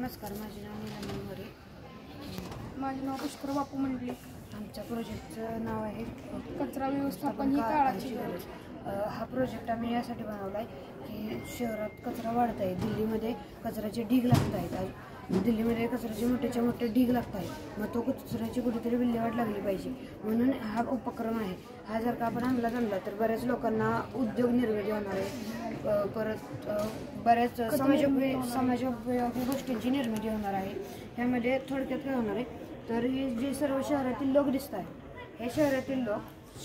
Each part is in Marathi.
नमस्कार, माझे नाव नीलम मोरे. माझे नाव पुष्कर बापू मंडले. आमच्या प्रोजेक्टचं नाव आहे कचरा व्यवस्थापन ही काळाची गरज. हा प्रोजेक्ट आम्ही यासाठी बनवला आहे की शहरात कचरा वाढत आहे. दिल्लीमध्ये कचऱ्याचे ढीग लागत आहेत. दिल्लीमध्ये कचऱ्याचे मोठ्याच्या मोठे ढीग लागत आहेत. मग तो कचऱ्याची कुठेतरी विल्हेवाट लागली पाहिजे म्हणून हा उपक्रम आहे. हा जर का आपण अंमलात आणला तर बऱ्याच लोकांना उद्योग निर्मिती होणार आहे. परत बऱ्याच समाजोपयोगी गोष्टींची निर्मिती होणार आहे. ह्यामध्ये थोडक्यात काय होणार आहे तर हे जे सर्व शहरातील लोक दिसत आहेत, हे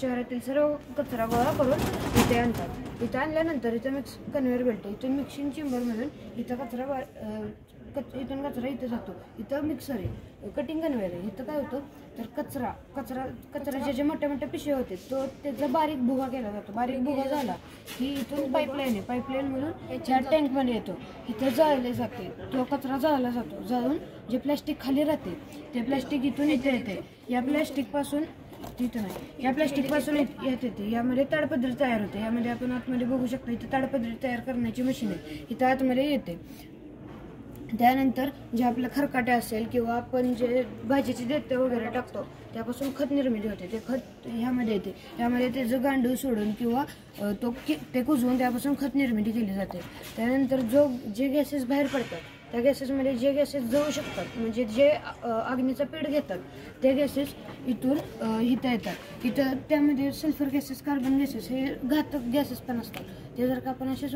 शहरातील सर्व कचरा गोळा करून इथे आणतात. इथं आणल्यानंतर इथं कन्व्हेअर बेल्ट, इथून मिक्सिंग चेंबरमधून इथं इथून कचरा इथं जातो. इथं मिक्सर आहे, कटिंग कन्व्हेअर आहे. इथं काय होतं तर कचऱ्याचे जे मोठ्या मोठ्या पिशव्या होते तो त्याचा बारीक भुगा केला जातो. बारीक भुगा झाला की इथून पाईपलाईन आहे, पाईपलाईनमधून ह्या टँकमध्ये येतो. इथं जाळले जाते, तो कचरा जाळला जातो. जाळून जे प्लॅस्टिक खाली राहते ते प्लॅस्टिक इथून इथे येते. या प्लॅस्टिकपासून तिथं नाही, या प्लॅस्टिकपासून येते. यामध्ये ताडपत्री तयार होते. यामध्ये आपण आतमध्ये बघू शकता, इथं ताडपत्री तयार करण्याची मशीन आहे, इथं आतमध्ये येते. त्यानंतर जे आपलं खरकाटे असेल किंवा आपण जे भाजीची देते वगैरे टाकतो त्यापासून खत निर्मिती होते. ते खत ह्यामध्ये येते. त्यामध्ये त्याचं गांडूळ सोडून किंवा ते कुजवून त्यापासून खत निर्मिती केली जाते. त्यानंतर जे गॅसेस बाहेर पडतात त्या गॅसेसमध्ये जे गॅसेस जळू शकतात, म्हणजे जे अग्नीचा पेट घेतात ते गॅसेस इथून इथं येतात. इथं त्यामध्ये सल्फर गॅसेस, कार्बन गॅसेस हे घातक गॅसेस पण असतात. ते जर का आपण असेच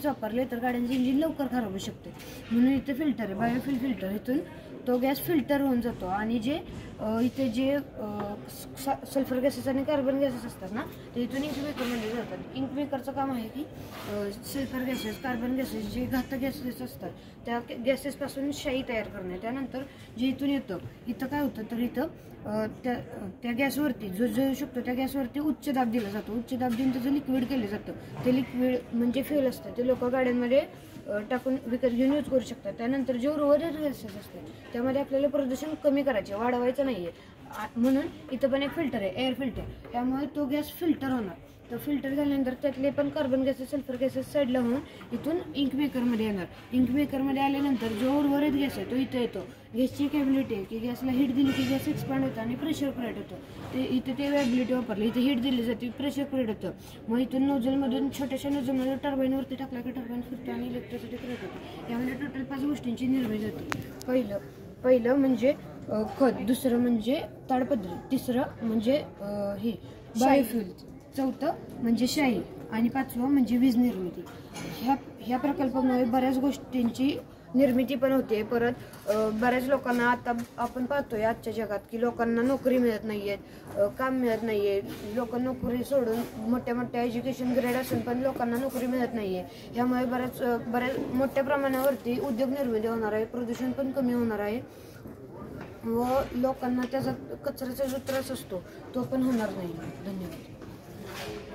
वापरले तर गाड्यांचे इंजिन लवकर खराब होऊ शकते. म्हणून इथे फिल्टर आहे, बायोफ्युल फिल्टर. इथून तो गॅस फिल्टर होऊन जातो आणि जे इथे जे सल्फर गॅसेस आणि कार्बन गॅसेस असतात ना ते इथून इंकमेकरमध्ये जातात. इंकमेकरचं काम आहे की सल्फर गॅसेस, कार्बन गॅसेस जे घातक गॅसेस असतात त्या गॅसेसपासून शाई तयार करणे. त्यानंतर जे इथून येतं, इथं काय होतं तर इथं त्या गॅसवरती जो जळू शकतो त्या गॅसवरती उच्च दाब दिला जातो. उच्च दाब देऊन त्याचं लिक्विड केलं जातं. ते लिक्विड म्हणजे फ्यूल असतं, ते लोक गाड्यांमध्ये टाकून विकत घेऊन यूज करू शकतात. त्यानंतर जे उर्वरित गॅसेस असतात त्यामध्ये आपल्याला प्रदूषण कमी करायचे, वाढवायचं नाहीये. म्हणून इथं पण एक फिल्टर आहे, एअर फिल्टर. त्यामुळे तो गॅस फिल्टर होणार. तो फिल्टर झाल्यानंतर त्यातले पण कार्बन गॅसेस, सल्फर गॅसेस साईडला होऊन इथून इंकमेकरमध्ये येणार. इंकमेकरमध्ये आल्यानंतर जो उर्वरित गॅस आहे तो इथं येतो. गॅसची कॅबिलिटी आहे की गॅसला हीट दिली की गॅस एक्सपांड होतं आणि प्रेशर क्रिएट होतं. ते व्हॅबिलिटी वापरली, इथे हीट दिली जाते, प्रेशर क्रिएट होतं. मग इथून नोझलमधून छोट्याशा नोझलमध्ये टर्बाईनवरती टाकला की टर्बाईन फिरतो आणि इलेक्ट्रिसिटी क्रिएट होते. यामध्ये टोटल 5 गोष्टींची निर्मिती होते. पहिलं म्हणजे खत, दुसरं म्हणजे ताडपत्री, तिसरं म्हणजे हे बायोफ्युल, चौथं म्हणजे शाई आणि 5वं म्हणजे वीज निर्मिती. ह्या प्रकल्पामुळे बऱ्याच गोष्टींची निर्मिती पण होते. परत बऱ्याच लोकांना आता आपण पाहतोय आजच्या जगात की लोकांना नोकरी मिळत नाहीये, काम मिळत नाहीये. लोक नोकरी सोडून मोठ्या एज्युकेशन ग्रेड असून पण लोकांना नोकरी मिळत नाहीये. ह्यामुळे बऱ्याच मोठ्या प्रमाणावरती उद्योग निर्मिती होणार आहे, प्रदूषण पण कमी होणार आहे व लोकांना त्याचा कचऱ्याचा जो त्रास असतो तो पण होणार नाही. धन्यवाद.